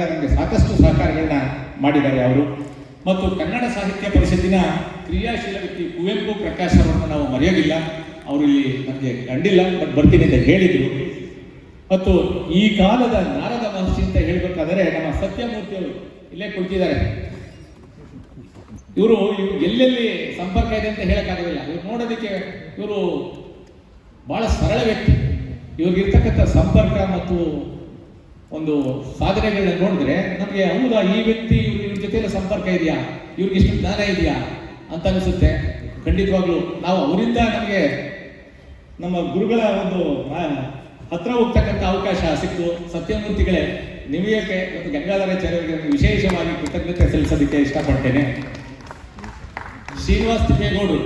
ನಮಗೆ ಸಾಕಷ್ಟು ಸಹಕಾರಗಳನ್ನ ಮಾಡಿದ್ದಾರೆ ಅವರು. ಮತ್ತು ಕನ್ನಡ ಸಾಹಿತ್ಯ ಪರಿಷತ್ತಿನ ಕ್ರಿಯಾಶೀಲ ವ್ಯಕ್ತಿ ಕುವೆಂಪು ಪ್ರಕಾಶ್ ಅವರನ್ನು ನಾವು ಮರೆಯೋದಿಲ್ಲ. ಅವರು ಇಲ್ಲಿ ನಮಗೆ ಕಂಡಿಲ್ಲ, ಬಟ್ ಬರ್ತೀನಿ ಅಂತ ಹೇಳಿದರು. ಮತ್ತು ಈ ಕಾಲದ ನಾರದ ಮಹರ್ಷಿ ಅಂತ ಹೇಳಬೇಕಾದರೆ ನಮ್ಮ ಸತ್ಯಮೂರ್ತಿ ಅವರು ಇಲ್ಲೇ ಕುಳಿತಿದ್ದಾರೆ. ಇವರು ಎಲ್ಲೆಲ್ಲಿ ಸಂಪರ್ಕ ಇದೆ ಅಂತ ಹೇಳಕ್ಕಾಗೋದಿಲ್ಲ. ಇವ್ರು ನೋಡೋದಕ್ಕೆ ಇವರು ಬಹಳ ಸರಳ ವ್ಯಕ್ತಿ. ಇವ್ರಿಗಿರ್ತಕ್ಕಂಥ ಸಂಪರ್ಕ ಮತ್ತು ಒಂದು ಸಾಧನೆಗಳನ್ನ ನೋಡಿದ್ರೆ ನಮಗೆ ಹೌದಾ ಈ ವ್ಯಕ್ತಿ ಇವ್ರ ಜೊತೆಯಲ್ಲಿ ಸಂಪರ್ಕ ಇದೆಯಾ, ಇವ್ರಿಗೆ ಇಷ್ಟು ಜ್ಞಾನ ಇದೆಯಾ ಅಂತ ಅನಿಸುತ್ತೆ. ಖಂಡಿತವಾಗ್ಲೂ ನಾವು ಅವರಿಂದ ನಮಗೆ ನಮ್ಮ ಗುರುಗಳ ಒಂದು ಹತ್ರ ಹೋಗ್ತಕ್ಕಂಥ ಅವಕಾಶ ಸಿಕ್ತು. ಸತ್ಯಮೂರ್ತಿಗಳೇ, ನಿಮಗೆ ಮತ್ತು ಗಂಗಾಧರಾಚಾರ್ಯರಿಗೆ ವಿಶೇಷವಾಗಿ ಕೃತಜ್ಞತೆ ಸಲ್ಲಿಸೋದಕ್ಕೆ ಇಷ್ಟಪಡ್ತೇನೆ. ಶ್ರೀನಿವಾಸ್ ತಿಮ್ಮೇಗೌಡರು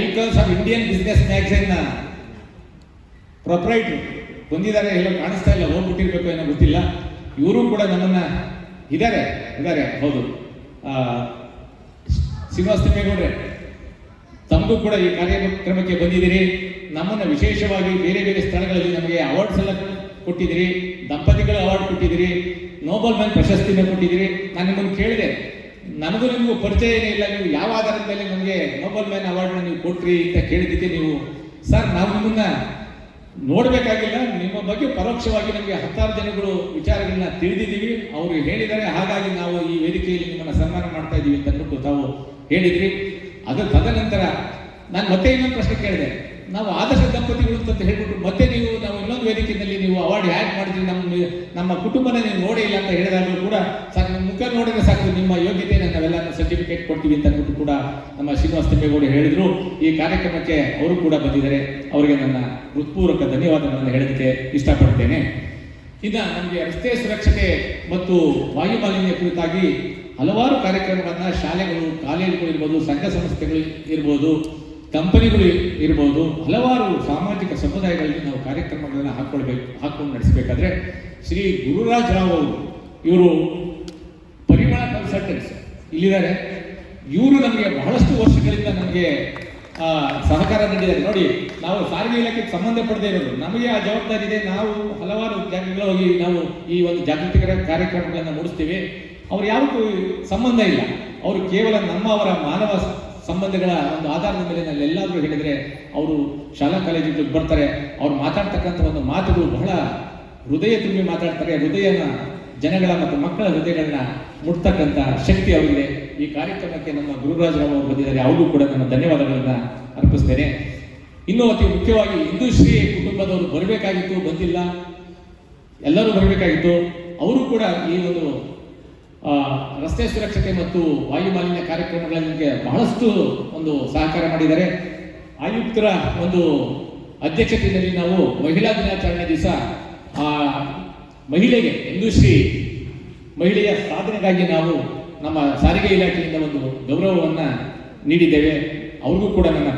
ಐಕಾನ್ಸ್ ಆಫ್ ಇಂಡಿಯನ್ ಬಿಸ್ನೆಸ್ ಮ್ಯಾಗಝೈನ್ನ ಪ್ರೊಪ್ರೈಟರ್ ಬಂದಿದ್ದಾರೆ. ಎಲ್ಲೋ ಕಾಣಿಸ್ತಾ ಇಲ್ಲ, ಹೋಗ್ಬಿಟ್ಟಿರ್ಬೇಕು ಏನೋ ಗೊತ್ತಿಲ್ಲ. ಇವರು ಕೂಡ ನಮ್ಮನ್ನ ಇದ್ದಾರೆ. ಹೌದು, ಶ್ರೀನಿವಾಸ್ ತಿಮ್ಮೇಗೌಡ್ರೆ, ತಮಗೂ ಕೂಡ ಈ ಕಾರ್ಯಕ್ರಮಕ್ಕೆ ಬಂದಿದ್ದೀರಿ. ನಮ್ಮನ್ನು ವಿಶೇಷವಾಗಿ ಬೇರೆ ಬೇರೆ ಸ್ಥಳಗಳಲ್ಲಿ ನಮಗೆ ಅವಾರ್ಡ್ಸ್ ಎಲ್ಲ ಕೊಟ್ಟಿದ್ದೀರಿ. ದಂಪತಿಗಳ ಅವಾರ್ಡ್ ಕೊಟ್ಟಿದ್ದೀರಿ, ನೋಬಲ್ ಮ್ಯಾನ್ ಪ್ರಶಸ್ತಿನ ಕೊಟ್ಟಿದ್ದೀರಿ. ನಾನು ನಿಮ್ಮನ್ನು ಕೇಳಿದೆ, ನನಗೂ ನಿಮಗೂ ಪರಿಚಯ ಏನೇ ಇಲ್ಲ, ನೀವು ಯಾವ ಆಧಾರದ ಮೇಲೆ ನಮಗೆ ನೋಬಲ್ ಮ್ಯಾನ್ ಅವಾರ್ಡ್ನ ನೀವು ಕೊಟ್ರಿ ಅಂತ ಕೇಳಿದ್ದಕ್ಕೆ ನೀವು, ಸರ್ ನಾವು ನಿಮ್ಮನ್ನ ನೋಡಬೇಕಾಗಿಲ್ಲ, ನಿಮ್ಮ ಬಗ್ಗೆ ಪರೋಕ್ಷವಾಗಿ ನಮಗೆ 10 ಜನಗಳು ವಿಚಾರಗಳನ್ನ ತಿಳಿದಿದ್ದೀವಿ, ಅವರು ಹೇಳಿದ್ದಾರೆ, ಹಾಗಾಗಿ ನಾವು ಈ ವೇದಿಕೆಯಲ್ಲಿ ನಿಮ್ಮನ್ನ ಸನ್ಮಾನ ಮಾಡ್ತಾ ಇದ್ದೀವಿ ಅಂತ ಅಂದ್ಬಿಟ್ಟು ತಾವು ಹೇಳಿದ್ರಿ. ಅದರ ತದನಂತರ ನಾನು ಮತ್ತೆ ಇನ್ನೊಂದು ಪ್ರಶ್ನೆ ಕೇಳಿದೆ. ನಾವು ಆದರ್ಶ ದಂಪತಿಗಳು ಅಂತ ಹೇಳ್ಬಿಟ್ಟು ಮತ್ತೆ ನಾವು ಇನ್ನೊಂದು ವೇದಿಕೆಯಲ್ಲಿ ನೀವು ಅವಾರ್ಡ್ ಹ್ಯಾಕ್ ಮಾಡಿದ್ರಿ, ನಮ್ಮ ಕುಟುಂಬನ ನೀವು ನೋಡೇ ಇಲ್ಲ ಅಂತ ಹೇಳಿದಾಗಲೂ ಕೂಡ, ಸರ್ ನಿಮ್ಮ ಮುಖ ನೋಡಿದ್ರೆ ಸಾಕು, ನಿಮ್ಮ ಯೋಗ್ಯತೆ ನಾವೆಲ್ಲ ಸರ್ಟಿಫಿಕೇಟ್ ಕೊಡ್ತೀವಿ ಅಂತ ಅಂದ್ಬಿಟ್ಟು ಕೂಡ ನಮ್ಮ ಶ್ರೀನಿವಾಸ್ ತಿಮ್ಮೇಗೌಡ ಹೇಳಿದ್ರು. ಈ ಕಾರ್ಯಕ್ರಮಕ್ಕೆ ಅವರು ಕೂಡ ಬಂದಿದ್ದಾರೆ. ಅವರಿಗೆ ನನ್ನ ಹೃತ್ಪೂರ್ವಕ ಧನ್ಯವಾದಗಳನ್ನು ಹೇಳೋದಕ್ಕೆ ಇಷ್ಟಪಡ್ತೇನೆ. ಇನ್ನು ನಮಗೆ ರಸ್ತೆ ಸುರಕ್ಷತೆ ಮತ್ತು ವಾಯು ಮಾಲಿನ್ಯ ಕುರಿತಾಗಿ ಹಲವಾರು ಕಾರ್ಯಕ್ರಮಗಳನ್ನ ಶಾಲೆಗಳು, ಕಾಲೇಜುಗಳು ಇರ್ಬೋದು, ಸಂಘ ಸಂಸ್ಥೆಗಳು ಇರ್ಬೋದು, ಕಂಪನಿಗಳು ಇರ್ಬೋದು, ಹಲವಾರು ಸಾಮಾಜಿಕ ಸಮುದಾಯಗಳಲ್ಲಿ ನಾವು ಕಾರ್ಯಕ್ರಮಗಳನ್ನ ಹಾಕೊಂಡು ನಡೆಸಬೇಕಾದ್ರೆ ಶ್ರೀ ಗುರುರಾಜ್ ರಾವ್ ಅವರು, ಇವರು ಪರಿಮಳ ಕನ್ಸಲ್ಟೆಂಟ್ಸ್ ಇಲ್ಲಿದ್ದಾರೆ. ಇವರು ನಮಗೆ ಬಹಳಷ್ಟು ವರ್ಷಗಳಿಂದ ನಮಗೆ ಸಹಕಾರ ನೀಡಿದ್ದಾರೆ. ನೋಡಿ, ನಾವು ಸಾರಿಗೆ ಇಲಾಖೆಗೆ ಸಂಬಂಧಪಡದೇ ಇರೋದು, ನಮಗೆ ಆ ಜವಾಬ್ದಾರಿ ಇದೆ. ನಾವು ಹಲವಾರು ಜಾಗಗಳಲ್ಲಿ ಹೋಗಿ ನಾವು ಈ ಒಂದು ಜಾಗೃತಿಕರ ಕಾರ್ಯಕ್ರಮಗಳನ್ನು ಮೂಡಿಸ್ತೀವಿ. ಅವ್ರು ಯಾವತ್ತೂ ಸಂಬಂಧ ಇಲ್ಲ, ಅವರು ಕೇವಲ ಅವರ ಮಾನವ ಸಂಬಂಧಗಳ ಒಂದು ಆಧಾರದ ಮೇಲೆ ನಾನು ಎಲ್ಲಾದರೂ ಹೇಳಿದರೆ ಅವರು ಶಾಲಾ ಕಾಲೇಜುಗಳಿಗೆ ಬರ್ತಾರೆ. ಅವ್ರು ಮಾತಾಡ್ತಕ್ಕಂಥ ಒಂದು ಮಾತುಗಳು ಬಹಳ ಹೃದಯ ತುಂಬಿ ಮಾತಾಡ್ತಾರೆ. ಹೃದಯನ ಜನಗಳ ಮತ್ತು ಮಕ್ಕಳ ಹೃದಯಗಳನ್ನ ಮುಟ್ತಕ್ಕಂಥ ಶಕ್ತಿ ಅವರಿಗೆ. ಈ ಕಾರ್ಯಕ್ರಮಕ್ಕೆ ನಮ್ಮ ಗುರುರಾಜ್ ರಾವ್ ಅವರು ಬಂದಿದ್ದಾರೆ, ಅವ್ರಿಗೂ ಕೂಡ ನನ್ನ ಧನ್ಯವಾದಗಳನ್ನ ಅರ್ಪಿಸ್ತೇನೆ. ಇನ್ನೂ ಅತಿ ಮುಖ್ಯವಾಗಿ ಇಂದುಶ್ರೀ ಕುಟುಂಬದವರು ಬರಬೇಕಾಗಿತ್ತು, ಬಂದಿಲ್ಲ. ಎಲ್ಲರೂ ಬರಬೇಕಾಗಿತ್ತು. ಅವರು ಕೂಡ ಈ ಒಂದು ರಸ್ತೆ ಸುರಕ್ಷತೆ ಮತ್ತು ವಾಯು ಮಾಲಿನ್ಯ ಕಾರ್ಯಕ್ರಮಗಳಿಗೆ ಬಹಳಷ್ಟು ಒಂದು ಸಹಕಾರ ಮಾಡಿದ್ದಾರೆ. ಆಯುಕ್ತರ ಒಂದು ಅಧ್ಯಕ್ಷತೆಯಲ್ಲಿ ನಾವು ಮಹಿಳಾ ದಿನಾಚರಣೆ ದಿವಸ ಮಹಿಳೆಗೆ, ಇಂದುಶ್ರೀ ಮಹಿಳೆಯ ಸಾಧನೆಗಾಗಿ ನಾವು ನಮ್ಮ ಸಾರಿಗೆ ಇಲಾಖೆಯಿಂದ ಒಂದು ಗೌರವವನ್ನು ನೀಡಿದ್ದೇವೆ. ಅವ್ರಿಗೂ ಕೂಡ ನನ್ನ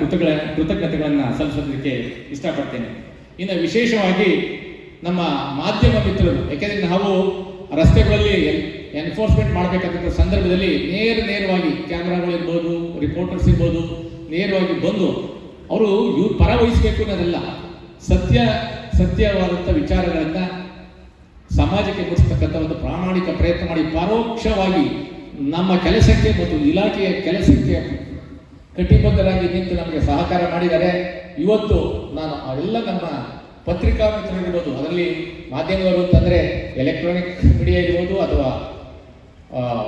ಕೃತಜ್ಞತೆಗಳನ್ನು ಸಲ್ಲಿಸೋದಕ್ಕೆ ಇಷ್ಟಪಡ್ತೇನೆ. ಇನ್ನು ವಿಶೇಷವಾಗಿ ನಮ್ಮ ಮಾಧ್ಯಮ ಮಿತ್ರರು, ಯಾಕೆಂದರೆ ನಾವು ರಸ್ತೆಗಳಲ್ಲಿ ಎನ್ಫೋರ್ಸ್ಮೆಂಟ್ ಮಾಡಬೇಕಾದಂಥ ಸಂದರ್ಭದಲ್ಲಿ ನೇರವಾಗಿ ಕ್ಯಾಮ್ರಾಗಳು ಇರ್ಬೋದು, ರಿಪೋರ್ಟರ್ಸ್ ಇರ್ಬೋದು, ನೇರವಾಗಿ ಬಂದು ಅವರು ಇವ್ರು ಪರ ವಹಿಸಬೇಕು ಅನ್ನೋದಲ್ಲ, ಸತ್ಯವಾದಂಥ ವಿಚಾರಗಳನ್ನು ಸಮಾಜಕ್ಕೆ ಮುಟ್ಟಿಸ್ತಕ್ಕಂಥ ಒಂದು ಪ್ರಾಮಾಣಿಕ ಪ್ರಯತ್ನ ಮಾಡಿ ಪರೋಕ್ಷವಾಗಿ ನಮ್ಮ ಕೆಲಸಕ್ಕೆ ಮತ್ತು ಇಲಾಖೆಯ ಕೆಲಸಕ್ಕೆ ಕಟಿಬದ್ಧರಾಗಿ ನಿಂತು ನಮಗೆ ಸಹಕಾರ ಮಾಡಿದ್ದಾರೆ. ಇವತ್ತು ನಾನು ಅವೆಲ್ಲ ನಮ್ಮ ಪತ್ರಿಕಾ ಮಿತ್ರರಿರ್ಬೋದು, ಅದರಲ್ಲಿ ಮಾಧ್ಯಮಗಳು ಅಂತಂದರೆ ಎಲೆಕ್ಟ್ರಾನಿಕ್ ಮೀಡಿಯಾ ಇರ್ಬೋದು ಅಥವಾ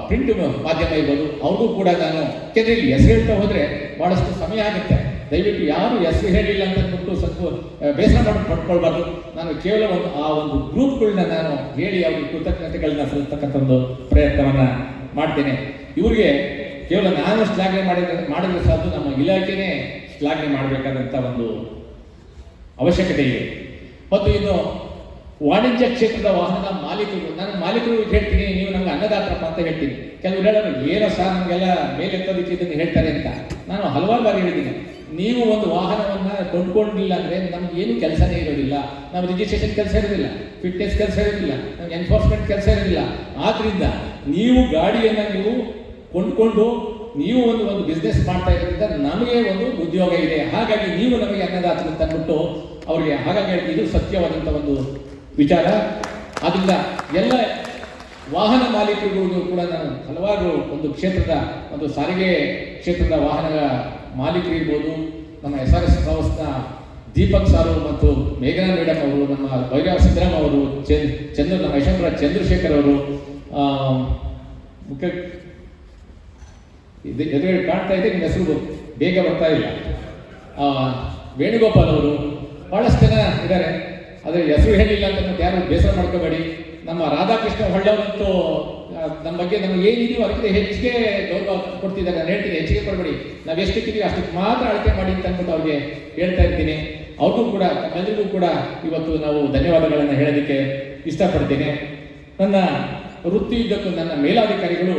ಪ್ರಿಂಟ್ ಮಾಧ್ಯಮ ಇರ್ಬೋದು, ಅವ್ರಿಗೂ ಕೂಡ ನಾನು, ಯಾಕೆಂದರೆ ಇಲ್ಲಿ ಹೆಸರು ಹೇಳ್ತಾ ಹೋದರೆ ಭಾಳಷ್ಟು ಸಮಯ ಆಗುತ್ತೆ. ದಯವಿಟ್ಟು ಯಾರು ಹೆಸರು ಹೇಳಿಲ್ಲ ಅಂತ ಅಂದ್ಬಿಟ್ಟು ಸ್ವಲ್ಪ ಬೇಸರ ಪಡ್ಕೊಳ್ಬಾರ್ದು. ನಾನು ಕೇವಲ ಒಂದು ಗ್ರೂಪ್ಗಳನ್ನ ನಾನು ಹೇಳಿ ಅವ್ರಿಗೆ ಕೃತಜ್ಞತೆಗಳನ್ನ ಸಲ್ಲಿಸ್ತಕ್ಕಂಥ ಒಂದು ಪ್ರಯತ್ನವನ್ನು ಮಾಡ್ತೇನೆ. ಇವರಿಗೆ ಕೇವಲ ನಾನು ಶ್ಲಾಘನೆ ಮಾಡಿದ್ರೆ ಸಾಕು, ನಮ್ಮ ಇಲಾಖೆನೇ ಶ್ಲಾಘನೆ ಮಾಡಬೇಕಾದಂಥ ಒಂದು ಅವಶ್ಯಕತೆ ಇದೆ. ಮತ್ತು ಇನ್ನು ವಾಣಿಜ್ಯ ಕ್ಷೇತ್ರದ ವಾಹನದ ಮಾಲೀಕರು, ನಾನು ಮಾಲೀಕರು ಹೇಳ್ತೀನಿ, ನೀವು ನಮ್ಗೆ ಅನ್ನದಾತರಪ್ಪ ಅಂತ ಹೇಳ್ತೀನಿ. ಕೆಲವರು ಹೇಳೋರು ಏನೋ ಸಹ ನಮಗೆಲ್ಲ ಮೇಲೆತ್ತೋದಕ್ಕೆ ಇದನ್ನು ಹೇಳ್ತಾರೆ ಅಂತ. ನಾನು ಹಲವಾರು ಬಾರಿ ಹೇಳಿದ್ದೀನಿ, ನೀವು ಒಂದು ವಾಹನವನ್ನು ಕೊಂಡ್ಕೊಂಡಿಲ್ಲ ಅಂದರೆ ನಮ್ಗೆ ಏನು ಕೆಲಸನೇ ಇರೋದಿಲ್ಲ. ನಮ್ಮ ರಿಜಿಸ್ಟ್ರೇಷನ್ ಕೆಲಸ ಇರೋದಿಲ್ಲ, ಫಿಟ್ನೆಸ್ ಕೆಲಸ ಇರೋದಿಲ್ಲ, ನಮ್ಗೆ ಎನ್ಫೋರ್ಸ್ಮೆಂಟ್ ಕೆಲಸ ಇರೋದಿಲ್ಲ. ಆದ್ದರಿಂದ ನೀವು ಗಾಡಿಯನ್ನು ನೀವು ಕೊಂಡ್ಕೊಂಡು ನೀವು ಒಂದು ಬಿಸ್ನೆಸ್ ಮಾಡ್ತಾ ಇರೋದ್ರಿಂದ ನಮಗೆ ಒಂದು ಉದ್ಯೋಗ ಇದೆ, ಹಾಗಾಗಿ ನೀವು ನಮಗೆ ಅನ್ನದಾತರು ಅಂತ ಅಂದ್ಬಿಟ್ಟು ಅವರಿಗೆ ಹಾಗಾಗಿ ಇದು ಸತ್ಯವಾದಂಥ ಒಂದು ವಿಚಾರ. ಅದರಿಂದ ಎಲ್ಲ ವಾಹನ ಮಾಲೀಕರಿಗೂ ಕೂಡ ನಾನು ಹಲವಾರು ಒಂದು ಕ್ಷೇತ್ರದ ಒಂದು ಸಾರಿಗೆ ಕ್ಷೇತ್ರದ ವಾಹನಗಳ ಮಾಲೀಕರಿರ್ಬೋದು, ನಮ್ಮ SRS ಟ್ರಾವೆಲ್ಸ್ನ ದೀಪಕ್ ಸಾರು ಮತ್ತು ಮೇಘನಾ ಮೇಡಮ್ ಅವರು, ನಮ್ಮ ಭೈರವ ಸಿದ್ದರಾಮ್ ಅವರು, ನಮ್ಮ ಯಶವಂತರ ಚಂದ್ರಶೇಖರ್ ಅವರು, ಮುಖ್ಯ ಎದುರುಗಡೆ ಕಾಣ್ತಾ ಇದೆ, ನಿಮ್ಮ ಹೆಸರು ಬೇಗ ಬರ್ತಾ ಇಲ್ಲ, ವೇಣುಗೋಪಾಲ್ ಅವರು, ಬಹಳಷ್ಟು ಜನ ಇದ್ದಾರೆ. ಆದರೆ ಹೆಸರು ಹೇಳಿಲ್ಲ ಅಂತ ಮತ್ತೆ ಯಾರು ಬೇಸರ ಮಾಡ್ಕೋಬೇಡಿ. ನಮ್ಮ ರಾಧಾಕೃಷ್ಣ ಹೊಳ್ಳವರಂತೂ ನಮ್ಮ ಬಗ್ಗೆ ನಮ್ಗೆ ಏನಿದೆಯೋ ಅದಕ್ಕೆ ಹೆಚ್ಚಿಗೆ ಗೌರವ ಕೊಡ್ತಿದ್ದಾರೆ. ನಾನು ಹೇಳ್ತೀನಿ, ಹೆಚ್ಚಿಗೆ ಕೊಡಬೇಡಿ, ನಾವು ಎಷ್ಟಿದ್ದೀವಿ ಅಷ್ಟಕ್ಕೆ ಮಾತ್ರ ಅಳತೆ ಮಾಡಿ ಅಂತ ಅಂದ್ಬಿಟ್ಟು ಅವ್ರಿಗೆ ಹೇಳ್ತಾ ಇರ್ತೀನಿ. ಅವ್ರಿಗೂ ಕೂಡ ನಮ್ಮೆಲ್ಲರಿಗೂ ಕೂಡ ಇವತ್ತು ನಾವು ಧನ್ಯವಾದಗಳನ್ನು ಹೇಳೋದಕ್ಕೆ ಇಷ್ಟಪಡ್ತೇನೆ. ನನ್ನ ವೃತ್ತಿಯುದ್ದಕ್ಕೂ ನನ್ನ ಮೇಲಾಧಿಕಾರಿಗಳು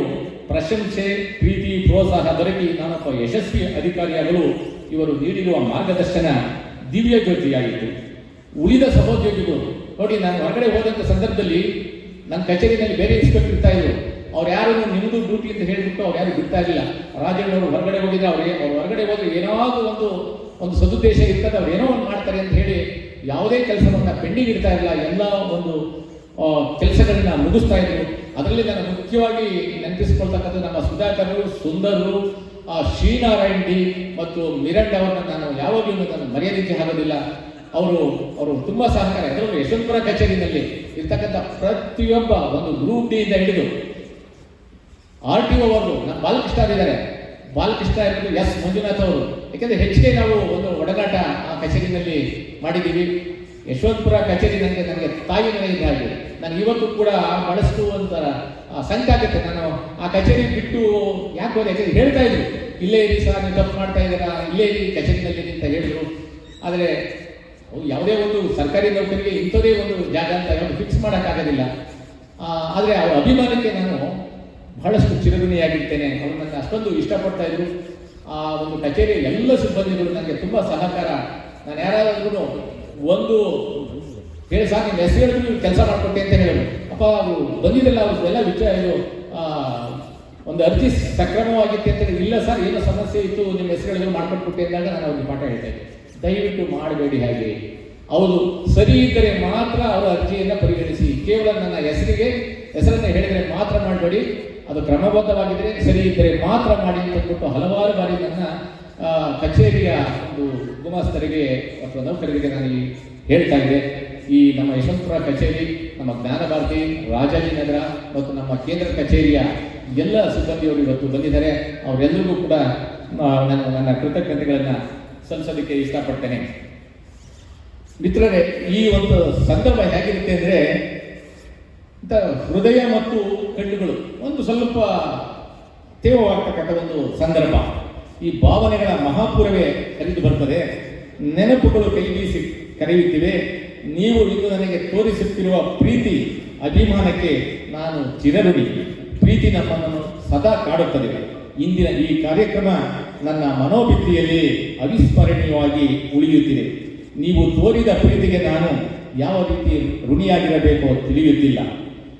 ಪ್ರಶಂಸೆ, ಪ್ರೀತಿ, ಪ್ರೋತ್ಸಾಹ ದೊರಕಿ ನಾನೊಬ್ಬ ಯಶಸ್ವಿ ಅಧಿಕಾರಿಯಾಗಲು ಇವರು ನೀಡಿರುವ ಮಾರ್ಗದರ್ಶನ ದಿವ್ಯ ಜ್ಯೋತಿಯಾಗಿತ್ತು. ಉಳಿದ ಸಹೋದ್ಯೋಗಿಗಳು ನೋಡಿ, ನಾನು ಹೊರಗಡೆ ಹೋದಂಥ ಸಂದರ್ಭದಲ್ಲಿ ನನ್ನ ಕಚೇರಿನಲ್ಲಿ ಬೇರೆ ಇನ್ಸ್ಪೆಕ್ಟರ್ ಇರ್ತಾ ಇದ್ರು. ಅವ್ರು ಯಾರು ನಿಮ್ಮದು ಡ್ಯೂಟಿ ಅಂತ ಹೇಳಿಬಿಟ್ಟು ಅವ್ರು ಯಾರು ಬಿಡ್ತಾ ಇರಲಿಲ್ಲ. ರಾಜಣ್ಣವರು ಹೊರಗಡೆ ಹೋಗಿದ್ರೆ ಅವ್ರು ಹೊರಗಡೆ ಹೋದ್ರೆ ಏನಾದರೂ ಒಂದು ಸದುದ್ದೇಶ ಇರ್ತದೆ, ಅವ್ರು ಏನೋ ಒಂದು ಮಾಡ್ತಾರೆ ಅಂತ ಹೇಳಿ ಯಾವುದೇ ಕೆಲಸವನ್ನು ಪೆಂಡಿಂಗ್ ಇಡ್ತಾ ಇಲ್ಲ, ಎಲ್ಲ ಒಂದು ಕೆಲಸಗಳನ್ನ ಮುಗಿಸ್ತಾ ಇದ್ರು. ಅದರಲ್ಲಿ ನಾನು ಮುಖ್ಯವಾಗಿ ನೆನಪಿಸಿಕೊಳ್ತಕ್ಕಂಥ ನಮ್ಮ ಸುಧಾಕರು, ಸುಂದರರು, ಶ್ರೀನಾರಾಯಣ್ ಡಿ ಮತ್ತು ಮಿರಂಡ್ ಅವರನ್ನ ನಾನು ಯಾವಾಗಲೂ ನಾನು ಮರೆಯೋದಕ್ಕೆ ಆಗೋದಿಲ್ಲ. ಅವರು ತುಂಬಾ ಸಹಕಾರ. ಅದರಲ್ಲೂ ಯಶವಂತಪುರ ಕಚೇರಿನಲ್ಲಿ ಇರ್ತಕ್ಕಂಥ ಪ್ರತಿಯೊಬ್ಬ ಒಂದು ಗ್ರೂಪ್ ಡಿ ಇಂದ ಹಿಡಿದು RTO ಅವರು, ನಮ್ಮ ಬಾಲಕೃಷ್ಣ ಇದ್ದಾರೆ, ಬಾಲಕೃಷ್ಣ ಇರ್ಬೋದು, S ಮಂಜುನಾಥ್ ಅವರು, ಯಾಕೆಂದ್ರೆ ಹೆಚ್ಚಿಗೆ ನಾವು ಒಂದು ಒಡನಾಟ ಆ ಕಚೇರಿನಲ್ಲಿ ಮಾಡಿದ್ದೀವಿ. ಯಶವಂತಪುರ ಕಚೇರಿ ನನಗೆ ತಾಯಿ ಮನೆ ಇದ್ದ ಹಾಗೆ. ನನಗೆ ಇವತ್ತು ಕೂಡ ಬಹಳಷ್ಟು ಒಂಥರ ಸಂಕಟ ಆಗುತ್ತೆ. ನಾನು ಆ ಕಚೇರಿ ಬಿಟ್ಟು ಯಾಕೆ ಹೋದೆ, ಯಾಕೆಂದ್ರೆ ಹೇಳ್ತಾ ಇದ್ರು, ಇಲ್ಲೇ ಇರಿ ಸರ್, ನೀವು ತಪ್ಪು ಮಾಡ್ತಾ ಇದ್ದೀರಾ, ಇಲ್ಲೇ ಇರಿ ಕಚೇರಿನಲ್ಲಿ ಅಂತ ಹೇಳಿದ್ರು. ಆದರೆ ಯಾವುದೇ ಒಂದು ಸರ್ಕಾರಿ ನೌಕರಿಗೆ ಇಂಥದೇ ಒಂದು ಜಾಗ ಅಂತ ಯಾವುದು ಫಿಕ್ಸ್ ಮಾಡೋಕ್ಕಾಗೋದಿಲ್ಲ. ಆದರೆ ಅವರ ಅಭಿಮಾನಕ್ಕೆ ನಾನು ಬಹಳಷ್ಟು ಚಿರಋಣಿಯಾಗಿರ್ತೇನೆ. ಅವರು ನನ್ನ ಅಷ್ಟೊಂದು ಇಷ್ಟಪಡ್ತಾ ಇದ್ರು. ಆ ಒಂದು ಕಚೇರಿಯ ಎಲ್ಲ ಸಿಬ್ಬಂದಿಗಳು ನನಗೆ ತುಂಬ ಸಹಕಾರ. ನಾನು ಯಾರಾದ್ರೂ ಒಂದು ಹೇಳಿ ಸಾಕು, ನಿಮ್ಮ ಹೆಸರು ಹೇಳಿದ್ರು ನೀವು ಕೆಲಸ ಮಾಡಿಕೊಟ್ಟೆ ಅಂತ ಹೇಳೋದು. ಅಪ್ಪ ಅವರು ಬಂದಿದ್ದಲ್ಲ, ಅವ್ರದ್ದೆಲ್ಲ ವಿಚಾರ ಇದು ಒಂದು ಅರ್ಜಿ ಸಕ್ರಮವಾಗಿತ್ತೆ ಅಂತ ಹೇಳಿ, ಇಲ್ಲ ಸರ್ ಏನೋ ಸಮಸ್ಯೆ ಇತ್ತು, ನಿಮ್ಮ ಹೆಸರು ಹೇಳಿದ್ರು ಮಾಡ್ಕೊಟ್ಬಿಟ್ಟೆ ಅಂದಾಗ ನಾನು ಅವ್ರಿಗೆ ಪಾಠ ಹೇಳ್ತಾ ಇದ್ದೆ, ದಯವಿಟ್ಟು ಮಾಡಬೇಡಿ ಹಾಗೆ. ಹೌದು, ಸರಿ ಇದ್ದರೆ ಮಾತ್ರ ಅವರ ಅರ್ಜಿಯನ್ನು ಪರಿಗಣಿಸಿ. ಕೇವಲ ನನ್ನ ಹೆಸರನ್ನು ಹೇಳಿದರೆ ಮಾತ್ರ ಮಾಡಬೇಡಿ, ಅದು ಕ್ರಮಬದ್ಧವಾಗಿದ್ದರೆ ಸರಿ ಇದ್ದರೆ ಮಾತ್ರ ಮಾಡಿ ಅಂತ ಅಂದ್ಬಿಟ್ಟು ಹಲವಾರು ಬಾರಿ ನನ್ನ ಕಚೇರಿಯ ಒಂದು ಗುಮಾಸ್ತರಿಗೆ ಅಥವಾ ನೌಕರರಿಗೆ ನಾನು ಹೇಳ್ತಾ ಇದ್ದೆ. ಈ ನಮ್ಮ ಯಶವಂತಪುರ ಕಚೇರಿ, ನಮ್ಮ ಜ್ಞಾನ ಭಾರತಿ, ರಾಜಾಜಿನಗರ ಮತ್ತು ನಮ್ಮ ಕೇಂದ್ರ ಕಚೇರಿಯ ಎಲ್ಲ ಸಿಬ್ಬಂದಿಯವರು ಇವತ್ತು ಬಂದಿದ್ದಾರೆ. ಅವರೆಲ್ಲರಿಗೂ ಕೂಡ ನನ್ನ ಕೃತಜ್ಞತೆಗಳನ್ನು ಸಲ್ಲಿಸೋದಕ್ಕೆ ಇಷ್ಟಪಡ್ತೇನೆ. ಮಿತ್ರರೇ, ಈ ಒಂದು ಸಂದರ್ಭ ಹೇಗಿರುತ್ತೆ ಅಂದರೆ, ಹೃದಯ ಮತ್ತು ಕಣ್ಣುಗಳು ಒಂದು ಸ್ವಲ್ಪ ತೇವವಾಗ್ತಕ್ಕಂಥ ಒಂದು ಸಂದರ್ಭ. ಈ ಭಾವನೆಗಳ ಮಹಾಪೂರವೇ ಹರಿದು ಬರ್ತದೆ. ನೆನಪುಗಳು ಕೈ ಬೀಸಿ ಕರೆಯುತ್ತಿವೆ. ನೀವು ಇಂದು ನನಗೆ ತೋರಿಸುತ್ತಿರುವ ಪ್ರೀತಿ, ಅಭಿಮಾನಕ್ಕೆ ನಾನು ಚಿರಋಣಿ. ಪ್ರೀತಿ ನಮ್ಮನ್ನು ಸದಾ ಕಾಡುತ್ತದೆ. ಇಂದಿನ ಈ ಕಾರ್ಯಕ್ರಮ ನನ್ನ ಮನೋಭಿತ್ತಿಯಲ್ಲಿ ಅವಿಸ್ಮರಣೀಯವಾಗಿ ಉಳಿಯುತ್ತಿದೆ. ನೀವು ತೋರಿದ ಪ್ರೀತಿಗೆ ನಾನು ಯಾವ ರೀತಿ ಋಣಿಯಾಗಿರಬೇಕೋ ತಿಳಿಯುತ್ತಿಲ್ಲ.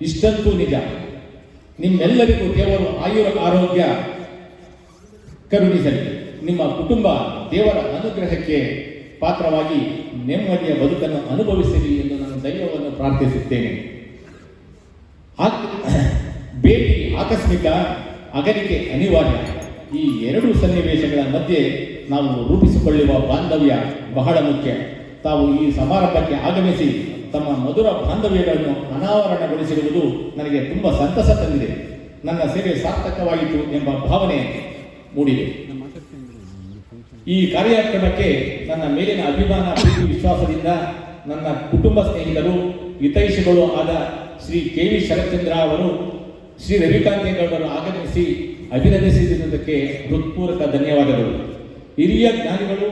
ಇಷ್ಟಂತೂ ನಿಜ. ನಿಮ್ಮೆಲ್ಲರಿಗೂ ದೇವರು ಆರೋಗ್ಯ ಕರುಣಿಸಲಿ. ನಿಮ್ಮ ಕುಟುಂಬ ದೇವರ ಅನುಗ್ರಹಕ್ಕೆ ಪಾತ್ರವಾಗಿ ನೆಮ್ಮದಿಯ ಬದುಕನ್ನು ಅನುಭವಿಸಲಿ ಎಂದು ನಾನು ದೈವವನ್ನು ಪ್ರಾರ್ಥಿಸುತ್ತೇನೆ. ಭೇಟಿ ಆಕಸ್ಮಿಕ, ಅಗಲಿಕೆ ಅನಿವಾರ್ಯ. ಈ ಎರಡು ಸನ್ನಿವೇಶಗಳ ಮಧ್ಯೆ ನಾವು ರೂಪಿಸಿಕೊಳ್ಳುವ ಬಾಂಧವ್ಯ ಬಹಳ ಮುಖ್ಯ. ತಾವು ಈ ಸಮಾರಂಭಕ್ಕೆ ಆಗಮಿಸಿ ತಮ್ಮ ಮಧುರ ಬಾಂಧವ್ಯಗಳನ್ನು ಅನಾವರಣಗೊಳಿಸಿರುವುದು ನನಗೆ ತುಂಬ ಸಂತಸ ತಂದಿದೆ. ನನ್ನ ಸೇವೆ ಸಾರ್ಥಕವಾಯಿತು ಎಂಬ ಭಾವನೆ ಮೂಡಿದೆ. ಈ ಕಾರ್ಯಕ್ರಮಕ್ಕೆ ನನ್ನ ಮೇಲಿನ ಅಭಿಮಾನ, ಪ್ರೀತಿ, ವಿಶ್ವಾಸದಿಂದ ನನ್ನ ಕುಟುಂಬ ಸ್ನೇಹಿತರು, ಹಿತೈಷಿಗಳು ಆದ ಶ್ರೀ KV ಶರತ್ಚಂದ್ರ ಅವರು, ಶ್ರೀ ರವಿಕಾಂತೇಗೌಡರು ಆಗಮಿಸಿ ಅಭಿನಂದಿಸಿರುವುದಕ್ಕೆ ಹೃತ್ಪೂರ್ವಕ ಧನ್ಯವಾದಗಳು. ಹಿರಿಯ ಜ್ಞಾನಿಗಳು,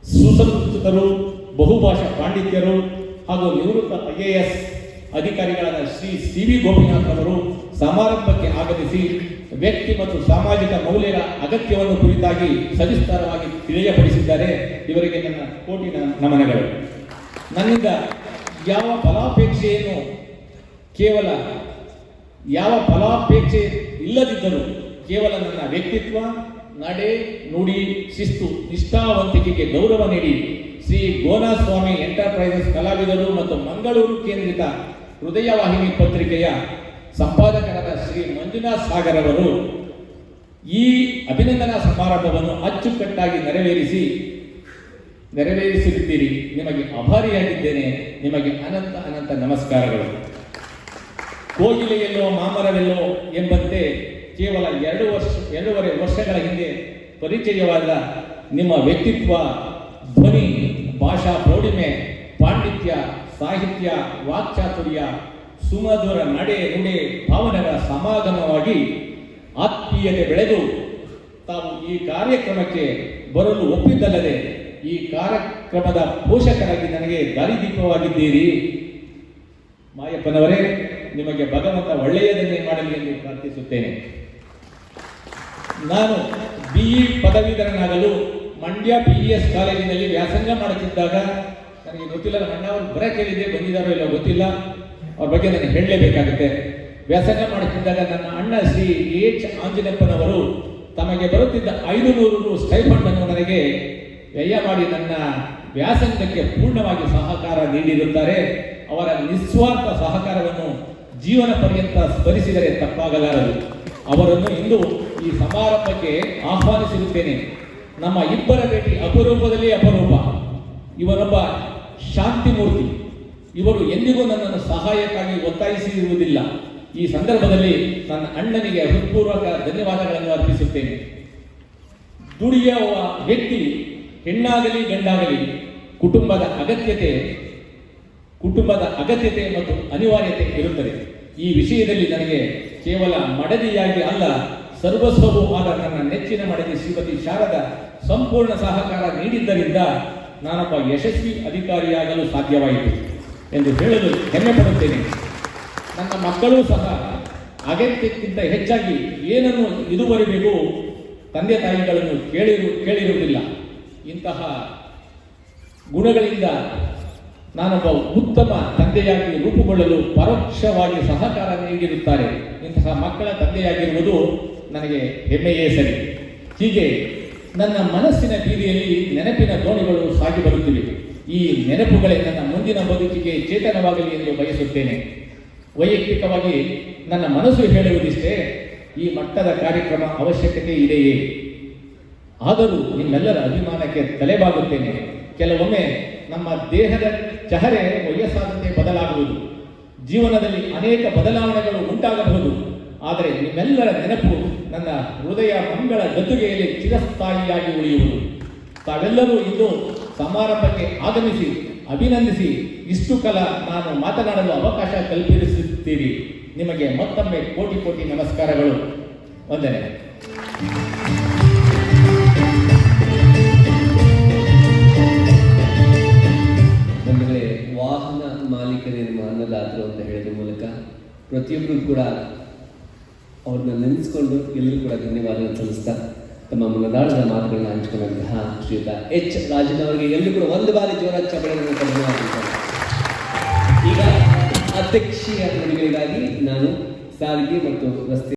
ಸುಸಂಸ್ಕೃತರು, ಬಹುಭಾಷಾ ಪಾಂಡಿತ್ಯರು ಹಾಗೂ ನಿವೃತ್ತ IAS ಅಧಿಕಾರಿಗಳಾದ ಶ್ರೀ CV ಗೋಪಿನಾಥ್ ಅವರು ಸಮಾರಂಭಕ್ಕೆ ಆಗಮಿಸಿ ವ್ಯಕ್ತಿ ಮತ್ತು ಸಾಮಾಜಿಕ ಮೌಲ್ಯಗಳ ಅಗತ್ಯವನ್ನು ಕುರಿತಾಗಿ ಸವಿಸ್ತಾರವಾಗಿ ತಿಳಿಯಪಡಿಸಿದ್ದಾರೆ. ಇವರಿಗೆ ನನ್ನ ಕೋಟಿನ ನಮನಗಳು. ನನ್ನಿಂದ ಯಾವ ಫಲಾಪೇಕ್ಷೆ ಇಲ್ಲದಿದ್ದರೂ ಕೇವಲ ನನ್ನ ವ್ಯಕ್ತಿತ್ವ, ನಡೆ, ನುಡಿ, ಶಿಸ್ತು, ನಿಷ್ಠಾವಂತಿಕೆಗೆ ಗೌರವ ನೀಡಿ ಶ್ರೀ ಗೋನಾಸ್ವಾಮಿ ಎಂಟರ್ಪ್ರೈಸಸ್ ಕಲಾವಿದರು ಮತ್ತು ಮಂಗಳೂರು ಕೇಂದ್ರಿತ ಹೃದಯವಾಹಿನಿ ಪತ್ರಿಕೆಯ ಸಂಪಾದಕರಾದ ಶ್ರೀ ಮಂಜುನಾಥ್ ಸಾಗರ್ ಅವರು ಈ ಅಭಿನಂದನಾ ಸಮಾರಂಭವನ್ನು ಅಚ್ಚುಕಟ್ಟಾಗಿ ನೆರವೇರಿಸಿರುತ್ತೀರಿ. ನಿಮಗೆ ಆಭಾರಿಯಾಗಿದ್ದೇನೆ. ನಿಮಗೆ ಅನಂತ ಅನಂತ ನಮಸ್ಕಾರಗಳು. ಕೋಗಿಲೆಯಲ್ಲೋ ಮಾಮರವೆಲ್ಲೋ ಎಂಬಂತೆ ಕೇವಲ 2.5 ವರ್ಷಗಳ ಹಿಂದೆ ಪರಿಚಯವಾದ ನಿಮ್ಮ ವ್ಯಕ್ತಿತ್ವ, ಧ್ವನಿ, ಭಾಷಾ ಪ್ರೌಢಿಮೆ, ಪಾಂಡಿತ್ಯ, ಸಾಹಿತ್ಯ, ವಾಕ್ಚಾತುರ್ಯ, ಸುಮಧುರ ನಡೆ ನುಡಿ ಭಾವನೆಗಳ ಸಮಾಗಮವಾಗಿ ಆತ್ಮೀಯತೆ ಬೆಳೆದು ತಾವು ಈ ಕಾರ್ಯಕ್ರಮಕ್ಕೆ ಬರಲು ಒಪ್ಪಿದ್ದಲ್ಲದೆ ಈ ಕಾರ್ಯಕ್ರಮದ ಪೋಷಕರಾಗಿ ನನಗೆ ದಾರಿದೀಪವಾಗಿದ್ದೀರಿ. ಮಾಯಪ್ಪನವರೇ, ನಿಮಗೆ ಭಗವಂತ ಒಳ್ಳೆಯದನ್ನೇ ಮಾಡಲಿ ಎಂದು ಪ್ರಾರ್ಥಿಸುತ್ತೇನೆ. ನಾನು BE ಪದವೀಧರನಾಗಲು ಮಂಡ್ಯ PES ಕಾಲೇಜಿನಲ್ಲಿ ವ್ಯಾಸಂಗ ಮಾಡುತ್ತಿದ್ದಾಗ ನನಗೆ ಗೊತ್ತಿಲ್ಲ, ನಮ್ಮ ಅಣ್ಣ ಅವರು ಬರ ಕೇಳಿದೆ, ಬಂದಿದ್ದಾರೋ ಇಲ್ಲ ಗೊತ್ತಿಲ್ಲ, ಅವ್ರ ಬಗ್ಗೆ ನನಗೆ ಹೇಳಲೇಬೇಕಾಗುತ್ತೆ. ವ್ಯಾಸಂಗ ಮಾಡುತ್ತಿದ್ದಾಗ ನನ್ನ ಅಣ್ಣ ಶ್ರೀ H ಆಂಜನೇಯಪ್ಪನವರು ತಮಗೆ ಬರುತ್ತಿದ್ದ 500 ರು ಸ್ಟೈಫಂಡ್ ಅನ್ನು ನನಗೆ ವ್ಯಯ ಮಾಡಿ ನನ್ನ ವ್ಯಾಸಂಗಕ್ಕೆ ಪೂರ್ಣವಾಗಿ ಸಹಕಾರ ನೀಡಿರುತ್ತಾರೆ. ಅವರ ನಿಸ್ವಾರ್ಥ ಸಹಕಾರವನ್ನು ಜೀವನ ಪರ್ಯಂತ ಸ್ಮರಿಸಿದರೆ ತಪ್ಪಾಗಲಾರದು. ಅವರನ್ನು ಇಂದು ಈ ಸಮಾರಂಭಕ್ಕೆ ಆಹ್ವಾನಿಸಿರುತ್ತೇನೆ. ನಮ್ಮ ಇಬ್ಬರ ಭೇಟಿ ಅಪರೂಪದಲ್ಲಿ ಅಪರೂಪ. ಇವರೊಬ್ಬ ಶಾಂತಿಮೂರ್ತಿ. ಇವರು ಎಂದಿಗೂ ನನ್ನನ್ನು ಸಹಾಯಕ್ಕಾಗಿ ಒತ್ತಾಯಿಸಿರುವುದಿಲ್ಲ. ಈ ಸಂದರ್ಭದಲ್ಲಿ ನನ್ನ ಅಣ್ಣನಿಗೆ ಹೃತ್ಪೂರ್ವಕ ಧನ್ಯವಾದಗಳನ್ನು ಅರ್ಪಿಸುತ್ತೇನೆ. ದುಡಿಯುವ ವ್ಯಕ್ತಿ ಹೆಣ್ಣಾಗಲಿ ಗಂಡಾಗಲಿ ಕುಟುಂಬದ ಅಗತ್ಯತೆ ಮತ್ತು ಅನಿವಾರ್ಯತೆ ಇರುತ್ತದೆ. ಈ ವಿಷಯದಲ್ಲಿ ನನಗೆ ಕೇವಲ ಮಡದಿಯಾಗಿ ಅಲ್ಲ, ಸರ್ವಸ್ವವೂ ಆದ ನನ್ನ ನೆಚ್ಚಿನ ಮಡದಿ ಶ್ರೀಮತಿ ಶಾರದಾ ಸಂಪೂರ್ಣ ಸಹಕಾರ ನೀಡಿದ್ದರಿಂದ ನಾನೊಬ್ಬ ಯಶಸ್ವಿ ಅಧಿಕಾರಿಯಾಗಲು ಸಾಧ್ಯವಾಯಿತು ಎಂದು ಹೇಳಲು ಹೆಮ್ಮೆ ಪಡುತ್ತೇನೆ. ನನ್ನ ಮಕ್ಕಳೂ ಸಹ ಅಗತ್ಯಕ್ಕಿಂತ ಹೆಚ್ಚಾಗಿ ಏನನ್ನು ಇದುವರೆಗೂ ತಂದೆ ತಾಯಿಗಳನ್ನು ಕೇಳಿರುವುದಿಲ್ಲ. ಇಂತಹ ಗುಣಗಳಿಂದ ನಾನೊಬ್ಬ ಉತ್ತಮ ತಂದೆಯಾಗಿ ರೂಪುಗೊಳ್ಳಲು ಪರೋಕ್ಷವಾಗಿ ಸಹಕಾರ ನೀಡಿರುತ್ತಾರೆ. ಇಂತಹ ಮಕ್ಕಳ ತಂದೆಯಾಗಿರುವುದು ನನಗೆ ಹೆಮ್ಮೆಯೇ ಸರಿ. ಹೀಗೆ ನನ್ನ ಮನಸ್ಸಿನ ಬೀದಿಯಲ್ಲಿ ನೆನಪಿನ ದೋಣಿಗಳು ಸಾಗಿ ಬರುತ್ತಿವೆ. ಈ ನೆನಪುಗಳೇ ನನ್ನ ಮುಂದಿನ ಬದುಕಿಗೆ ಚೇತನವಾಗಲಿ ಎಂದು ಬಯಸುತ್ತೇನೆ. ವೈಯಕ್ತಿಕವಾಗಿ ನನ್ನ ಮನಸ್ಸು ಹೇಳುವುದಿಷ್ಟೇ, ಈ ಮಟ್ಟದ ಕಾರ್ಯಕ್ರಮ ಅವಶ್ಯಕತೆ ಇದೆಯೇ? ಆದರೂ ನಿಮ್ಮೆಲ್ಲರ ಅಭಿಮಾನಕ್ಕೆ ತಲೆಬಾಗುತ್ತೇನೆ. ಕೆಲವೊಮ್ಮೆ ನಮ್ಮ ದೇಹದ ಚಹರೆ ವಯಸ್ಸಾದಂತೆ ಬದಲಾಗುವುದು, ಜೀವನದಲ್ಲಿ ಅನೇಕ ಬದಲಾವಣೆಗಳು ಉಂಟಾಗಬಹುದು. ಆದರೆ ನಿಮ್ಮೆಲ್ಲರ ನೆನಪು ನನ್ನ ಹೃದಯ ಮಂಗಳ ಗದ್ದುಗೆಯಲ್ಲಿ ಚಿರಸ್ಥಾಯಿಯಾಗಿ ಉಳಿಯುವುದು. ತಾವೆಲ್ಲರೂ ಇಂದು ಸಮಾರಂಭಕ್ಕೆ ಆಗಮಿಸಿ ಅಭಿನಂದಿಸಿ ಇಷ್ಟು ಕಾಲ ನಾನು ಮಾತನಾಡಲು ಅವಕಾಶ ಕಲ್ಪಿಸುತ್ತೀರಿ. ನಿಮಗೆ ಮತ್ತೊಮ್ಮೆ ಕೋಟಿ ಕೋಟಿ ನಮಸ್ಕಾರಗಳು. ವಂದನೆ. ವಾಹನ ಮಾಲೀಕರೇನು ಅನ್ನದಾತರು ಅಂತ ಹೇಳಿದ ಮೂಲಕ ಪ್ರತಿಯೊಬ್ಬರು ಕೂಡ ಅವ್ರನ್ನ ನೆನೆಸ್ಕೊಂಡು ಎಲ್ಲರೂ ಕೂಡ ಧನ್ಯವಾದಗಳನ್ನು ಸಲ್ಲಿಸ್ತಾ ತಮ್ಮ ಮನದಾಳದ ಮಾತುಗಳನ್ನು ಹಂಚಿಕೊಂಡಂತಹ ಶ್ರೀಯುತ H ರಾಜನ್ ಅವರಿಗೆ ಎಲ್ಲರೂ ಕೂಡ ಒಂದು ಬಾರಿ ಜೋರಾದ ಚಪ್ಪಳೆಗಳನ್ನು ಧನ್ಯವಾದ. ಈಗ ಅಧ್ಯಕ್ಷೀಯ ನುಡಿಗಳಿಗಾಗಿ ನಾನು ಸಾರಿಗೆ ಮತ್ತು ರಸ್ತೆ